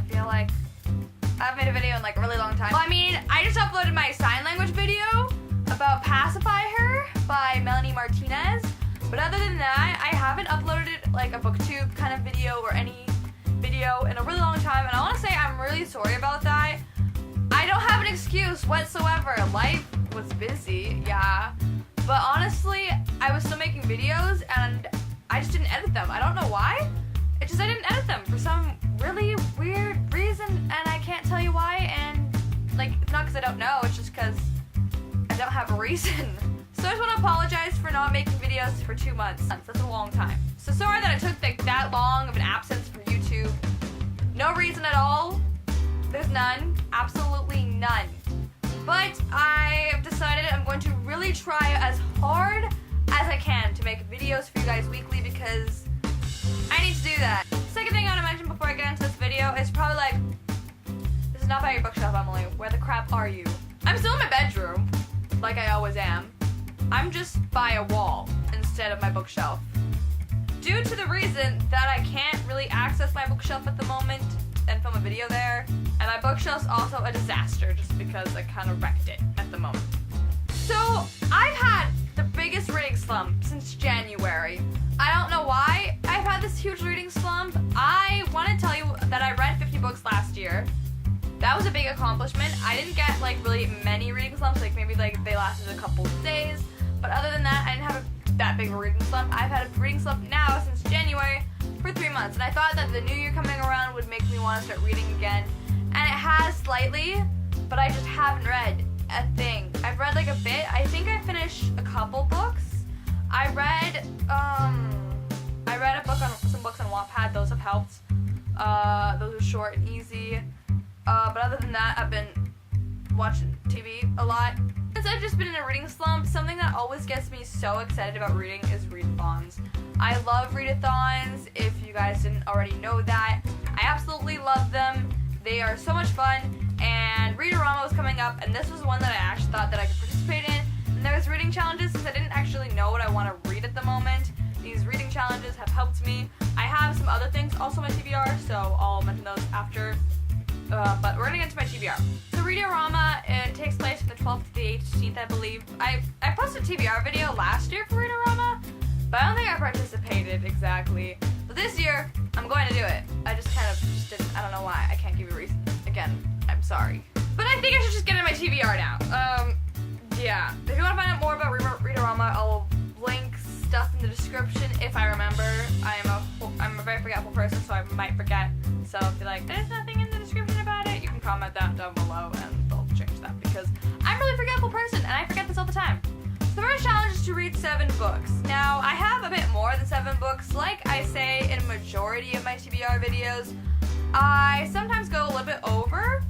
feel like I haven't made a video in like a really long time. Well, I mean, I just uploaded my sign language video about Pacify Her by Melanie Martinez. But other than that, I haven't uploaded like a booktube kind of video or any video in a really long time. And I want to say I'm really sorry about that. I don't have an excuse whatsoever. Life was busy, yeah. But honestly, I was still making videos and I just didn't edit them. I don't know why. It's just I didn't edit them for some really weird reason and I can't tell you why. And like, it's not because I don't know, it's just because I don't have a reason. So I just want to apologize for not making videos for 2 months. That's a long time. So sorry that it took like that long of an absence from YouTube. No reason at all. There's none. Absolutely none. But I've decided I'm going to really try as hard as I can to make videos for you guys weekly because I need to do that. Second thing I want to mention before I get into this video is probably like, this is not by your bookshelf, Emily. Where the crap are you? I'm still in my bedroom, like I always am. I'm just by a wall instead of my bookshelf. Due to the reason that I can't really access my bookshelf at the moment and film a video there, and my bookshelf's also a disaster just because I kind of wrecked it at the moment. So I've had the biggest reading slump since January. I don't know why I've had this huge reading slump. I want to tell you that I read 50 books last year. That was a big accomplishment. I didn't get like really many reading slumps, like maybe like they lasted a couple of days. But other than that, I didn't have that big of a reading slump. I've had a reading slump now since January for 3 months. And I thought that the new year coming around would make me want to start reading again. And it has slightly, but I just haven't read a thing. I've read like a bit. I think I finished a couple books. I read a book on some books on Wattpad. Those have helped. Those are short and easy. But other than that, I've been watching TV a lot. Since I've just been in a reading slump, something that always gets me so excited about reading is readathons. I love readathons. If you guys didn't already know that, I absolutely love them. They are so much fun. And Rama was coming up, and this was one that I actually thought that I could participate in. And there's reading challenges since I didn't actually know what I want to read at the moment. These reading challenges have helped me. I have some other things also on my TBR, so I'll mention those after. But we're gonna get to my TBR. So Rama, it takes place from the 12th to the 18th, I believe. I posted a TBR video last year for Rama, but I don't think I participated exactly. But this year, I'm going to do it. I just kind of just didn't, I don't know why. I can't give you a reason. Again, I'm sorry. But I think I should just get in my TBR now. Yeah. If you want to find out more about Rama, I'll link stuff in the description if I remember. I'm a very forgetful person, so I might forget. So if you're like, there's nothing in the description about it, you can comment that down below and they'll change that because I'm a really forgetful person and I forget this all the time. So the first challenge is to read 7 books. Now, I have a bit more than 7 books. Like I say in majority of my TBR videos, I sometimes go a little bit over.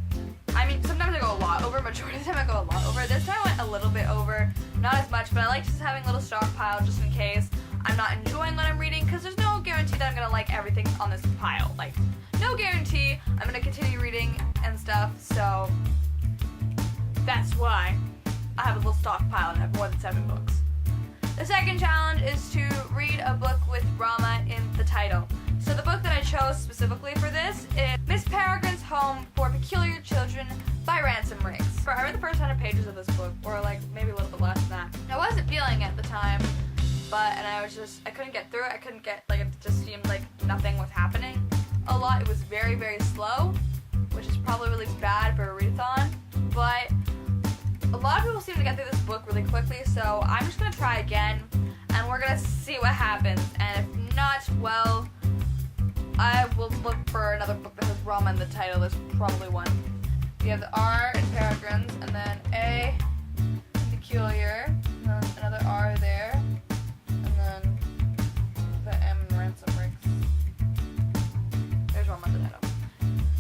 I mean, sometimes I go a lot over. Majority of the time I go a lot over. This time I went a little bit over. Not as much, but I like just having a little stockpile just in case I'm not enjoying what I'm reading because there's no guarantee that I'm going to like everything on this pile. Like, no guarantee I'm going to continue reading and stuff, so that's why I have a little stockpile and I have more than 7 books. The second challenge is to read a book with Rama in the title. So the book that I chose specifically for this is Miss Peregrine's Home for Peculiar Children by Ransom Riggs. I read the first 100 pages of this book, or like maybe a little bit less than that. I wasn't feeling it at the time, and I couldn't get through it. I couldn't get, like, it just seemed like nothing was happening a lot. It was very, very slow, which is probably really bad for a readathon, but a lot of people seem to get through this book really quickly, so I'm just going to try again, and we're going to see what happens, and if not, well, I will look for another book that has Rama in the title. There's probably one. You have the R in Peregrines, and then A in Peculiar, and then another R there, and then the M in Ransom Riggs. There's Rama in the title.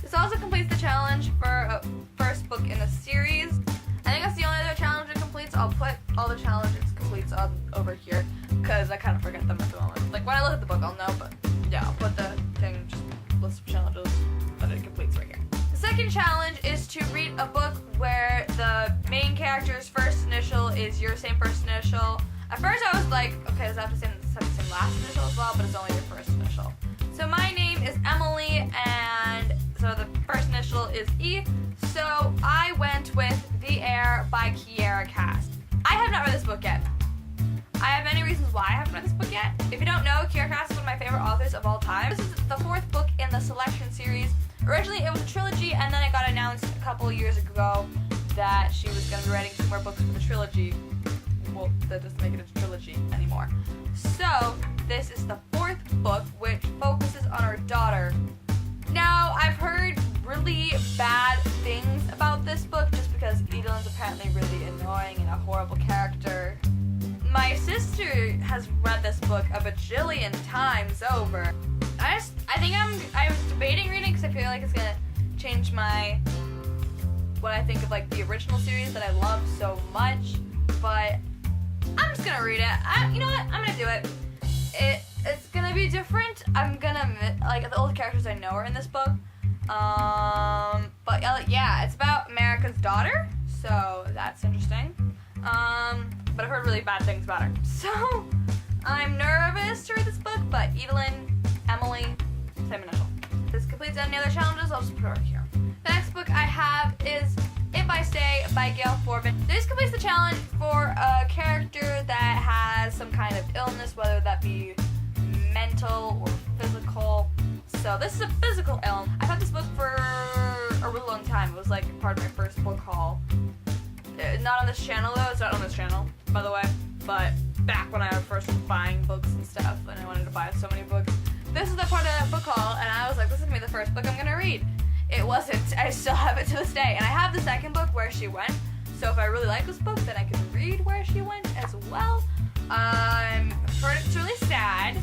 This also completes the challenge for a first book in the series. I think that's the only other challenge it completes. I'll put all the challenges it completes over here, because I kind of forget them at the moment. Like, when I look at the book, I'll know, but yeah, I'll put the thing, just list of challenges that it completes right here. The second challenge is to read a book where the main character's first initial is your same first initial. At first I was like, okay, does that have to say the same last initial as well? But it's only your first initial. So my name is Emily, and so the first is E, so I went with The Air by Kiera Cast. I have not read this book yet. I have many reasons why I haven't read this book yet. If you don't know, Kiera Cast is one of my favorite authors of all time. This is the 4th book in the Selection series. Originally it was a trilogy, and then it got announced a couple years ago that she was going to be writing 2 more books for the trilogy. Well, that doesn't make it a trilogy anymore. So, this is the 4th book, which focuses on her daughter. Now, I've heard really bad things about this book just because Edelin's apparently really annoying and a horrible character. My sister has read this book a bajillion times over. I was debating reading because I feel like it's gonna change what I think of like the original series that I love so much, but I'm just gonna read it. You know what? I'm gonna do it. It's gonna be different. I'm gonna like the old characters I know are in this book. But yeah, it's about America's daughter, so that's interesting. But I've heard really bad things about her, so I'm nervous to read this book. But Edelin, Emily, same initial. If this completes any other challenges, I'll just put it right here. The next book I have is If I Stay by Gail Forbin. This completes the challenge for a character that has some kind of illness, whether that be mental or physical. So this is a physical illness. I've had this book for a really long time. It was like part of my first book haul. Not on this channel though. It's not on this channel, by the way. But back when I was first buying books and stuff, and I wanted to buy so many books. This is the part of that book haul, and I was like, this is gonna be the first book I'm gonna read. It wasn't. I still have it to this day. And I have the second book, Where She Went. So if I really like this book, then I can read Where She Went as well. I've heard it's really sad.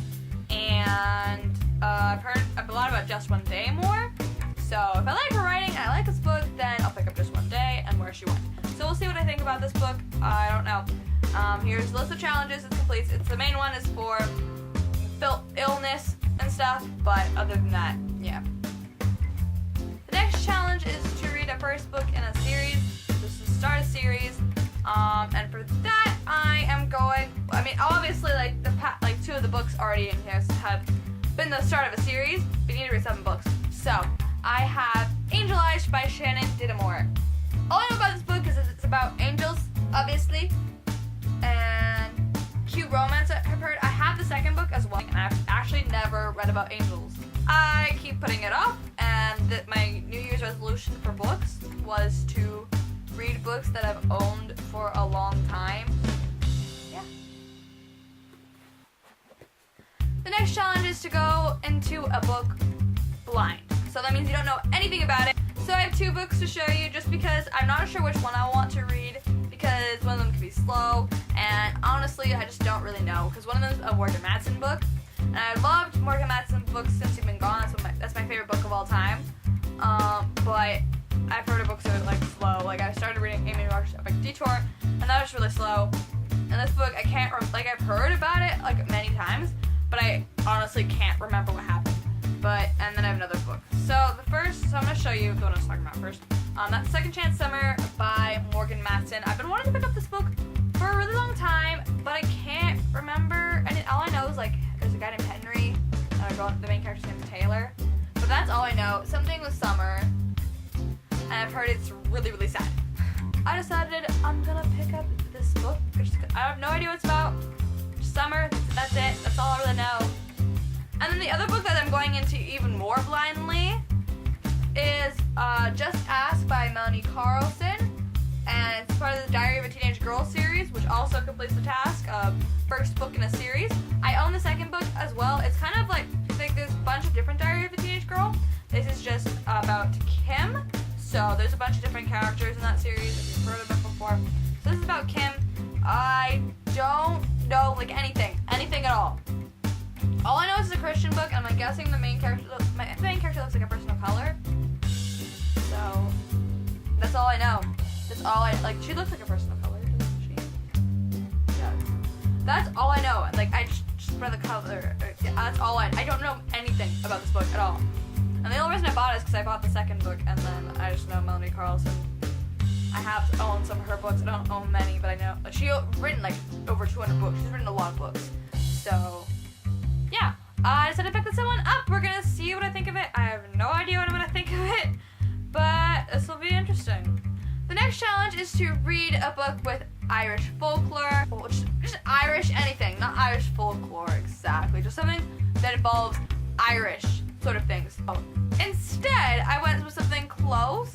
And I've heard a lot about Just One Day more. So if I like her writing and I like this book, then I'll pick up Just One Day and Where She Went. So we'll see what I think about this book. I don't know. Here's a list of challenges it completes. The main one is for illness and stuff. But other than that, yeah. The next challenge is to read a first book in a series. This is to start a series, and for that I am going. I mean, obviously, like 2 of the books already in here have been the start of a series. But you need to read 7 books. So I have Angel Eyes by Shannon Didamore. All I know about this book is it's about angels, obviously, and cute romance. I've heard. I have the second book as well, and I've actually never read about angels. I keep putting it off, and my New Year's resolution for books was to read books that I've owned for a long time. Yeah. The next challenge is to go into a book blind. So that means you don't know anything about it. So I have 2 books to show you just because I'm not sure which one I want to read because one of them can be slow, and honestly I just don't really know because one of them is a Morgan Matson book. And I loved Morgan Matson's books since you've been gone. That's my favorite book of all time. But I've heard her books are like slow. Like I started reading Amy Roger's Epic Detour, and that was really slow. And this book, I can't I've heard about it like many times, but I honestly can't remember what happened. And then I have another book. So I'm gonna show you the one I was talking about first. That's Second Chance Summer by Morgan Matson. I've been wanting to pick up this book for a really long time, but I can't remember. And all I know is like there's a guy named Henry, and the main character's named Taylor. But that's all I know. Something with summer, and I've heard it's really, really sad. I decided I'm gonna pick up this book. I have no idea what it's about. Summer, that's it. That's all I really know. And then the other book that I'm going into even more blindly is Just Ask by Melanie Carlson. And it's part of the Diary of a Teenage Girl series, which also completes the task of first book in a series. I own the second book as well. It's kind of like there's a bunch of different Diary of a Teenage Girl. This is just about Kim. So there's a bunch of different characters in that series if you've heard of it before. So this is about Kim. I don't know like anything at all. All I know is it's a Christian book, and I'm guessing the main character looks like a person of color. So that's all I know. That's all she looks like a person of color, doesn't she? Yeah. That's all I know. Like I just read the color. That's all I don't know anything about this book at all. And the only reason I bought it is because I bought the second book, and then I just know Melanie Carlson. I have owned some of her books. I don't own many, but I know she's written like over 200 books. She's written a lot of books. So yeah, I decided to pick this one up. We're gonna see what I think of it. I have no idea what I'm gonna think of it, but challenge is to read a book with Irish folklore, or just Irish anything, not Irish folklore exactly, just something that involves Irish sort of things. So, instead, I went with something close,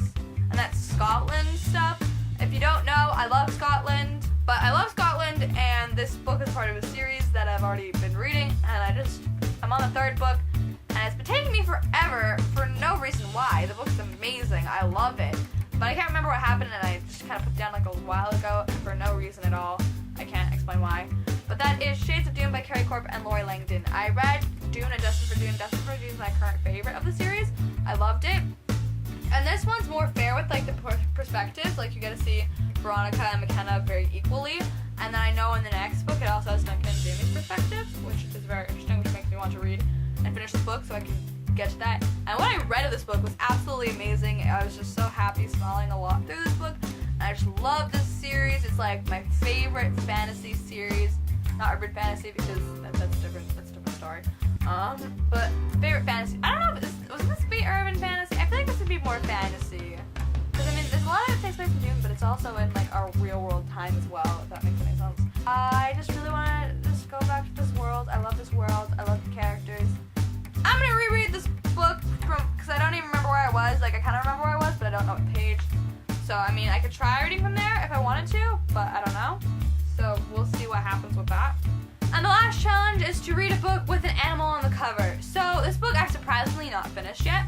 and that's Scotland stuff. If you don't know, I love Scotland, but I love Scotland, and this book is part of a series that I've already been reading, and I'm on the 3rd book, and it's been taking me forever for no reason why. The book's amazing, I love it, but I can't remember what happened, and I just kind of put it down like a while ago for no reason at all. I can't explain why. But that is Shades of Dune by Carrie Corp and Lori Langdon. I read Dune and Destined for Dune. Destined for Dune is my current favorite of the series. I loved it. And this one's more fair with like the perspectives. Like you get to see Veronica and McKenna very equally. And then I know in the next book it also has Duncan and Jamie's perspectives, which is very interesting, which makes me want to read and finish the book so I can get to that. And what I read of this book was absolutely amazing. I was just so happy, smiling a lot through this book. And I just love this series. It's like my favorite fantasy series. Not urban fantasy because that's different. That's a different story. But favorite fantasy. I don't know if was this be urban fantasy? I feel like this would be more fantasy. Because I mean, there's a lot of it takes place in Dune, but it's also in like our real world time as well. If that makes any sense. I just really want to just go back to this world. I love this world. I love the characters. I'm gonna reread this book because I don't even remember where I was. Like I kind of remember where I was, but I don't know what page. So I mean, I could try reading from there if I wanted to, but I don't know. So we'll see what happens with that. And the last challenge is to read a book with an animal on the cover. So this book I've surprisingly not finished yet.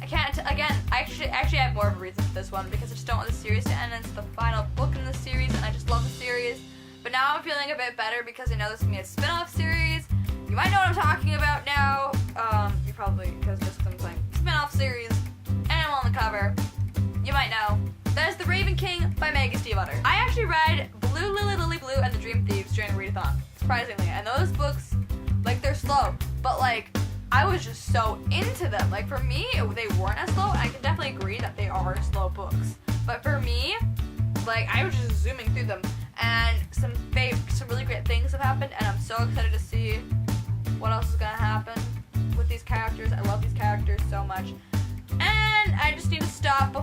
I can't, again, I actually have more of a reason for this one because I just don't want the series to end. It's the final book in the series and I just love the series. But now I'm feeling a bit better because I know this is going to be a spin-off series. You might know what I'm talking about now. You probably, because just I'm saying spin-off series, animal on the cover. You might know. That is The Raven King by Maggie Stiefvater. I actually read Blue Lily Lily Blue and The Dream Thieves during the readathon, surprisingly. And those books, like, they're slow, but like, I was just so into them. Like, for me, they weren't as slow, and I can definitely agree that they are slow books. But for me, like, I was just zooming through them, and some really great things have happened, and I'm so excited to see what else is gonna happen with these characters. I love these characters so much. And I just need to stop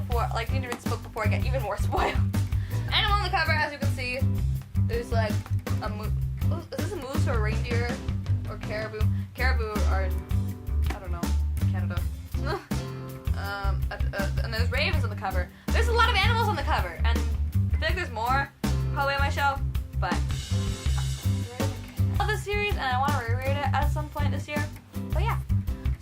need to read this book before I get even more spoiled. And on the cover, as you can see, there's like a moose. Is this a moose or a reindeer or caribou? Caribou are, I don't know, Canada. And there's ravens on the cover. There's a lot of animals on the cover, and I feel like there's more probably on my shelf, but I love this series, and I want to reread it at some point this year. But yeah.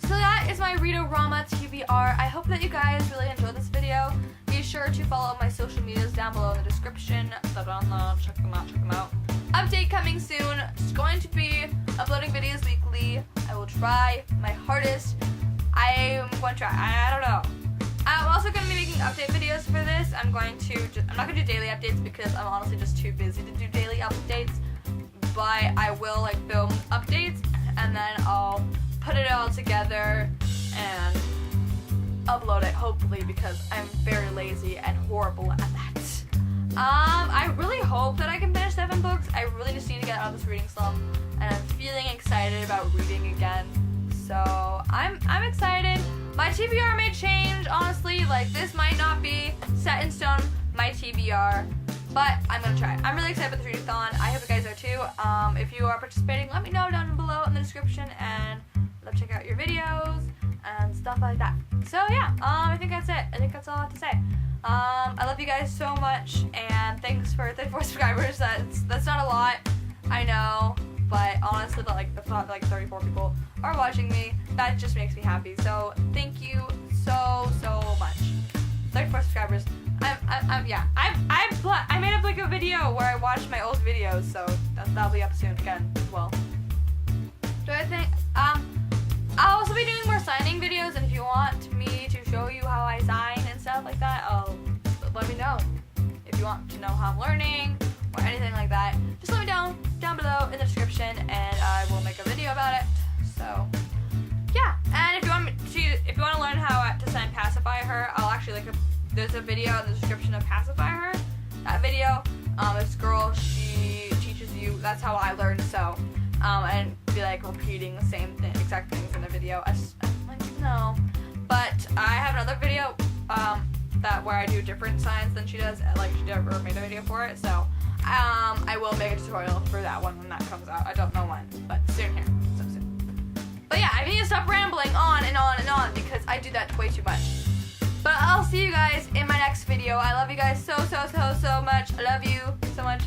So that is my Rama TBR. I hope that you guys really enjoyed this video. Be sure to follow my social medias down below in the description. Check them out. Update coming soon. Just going to be uploading videos weekly. I will try my hardest. I'm going to try. I don't know. I'm also going to be making update videos for this. I'm not going to do daily updates because I'm honestly just too busy to do daily updates. But I will like film updates and then I'll put it all together and upload it, hopefully, because I'm very lazy and horrible at that. I really hope that I can finish 7 books. I really just need to get out of this reading slump, and I'm feeling excited about reading again. So I'm excited. My TBR may change, honestly. Like, this might not be set in stone, my TBR, but I'm gonna try. I'm really excited about this readathon. I hope you guys are too. If you are participating, let me know down below in the description, and love to check out your videos and stuff like that. So yeah, I think that's it. I think that's all I have to say. I love you guys so much, and thanks for 34 subscribers. That's not a lot, I know, but honestly, the thought that like 34 people are watching me, that just makes me happy. So thank you so much. 34 subscribers. I made up like a video where I watched my old videos, so that'll be up soon again as well. Do I think I'll also be doing more signing videos, and if you want me to show you how I sign and stuff like that, let me know. If you want to know how I'm learning or anything like that, just let me know down below in the description, and I will make a video about it. So yeah, and if you want to learn how to sign Pacify Her, I'll actually there's a video in the description of Pacify Her. That video, this girl, she teaches you. That's how I learned. So. And be like repeating the same exact things in the video. I'm like, no. But I have another video that where I do different signs than she does. Like she never made a video for it, so I will make a tutorial for that one when that comes out. I don't know when, but soon here, so soon. But yeah, I need to stop rambling on and on and on because I do that way too much. But I'll see you guys in my next video. I love you guys so much. I love you so much.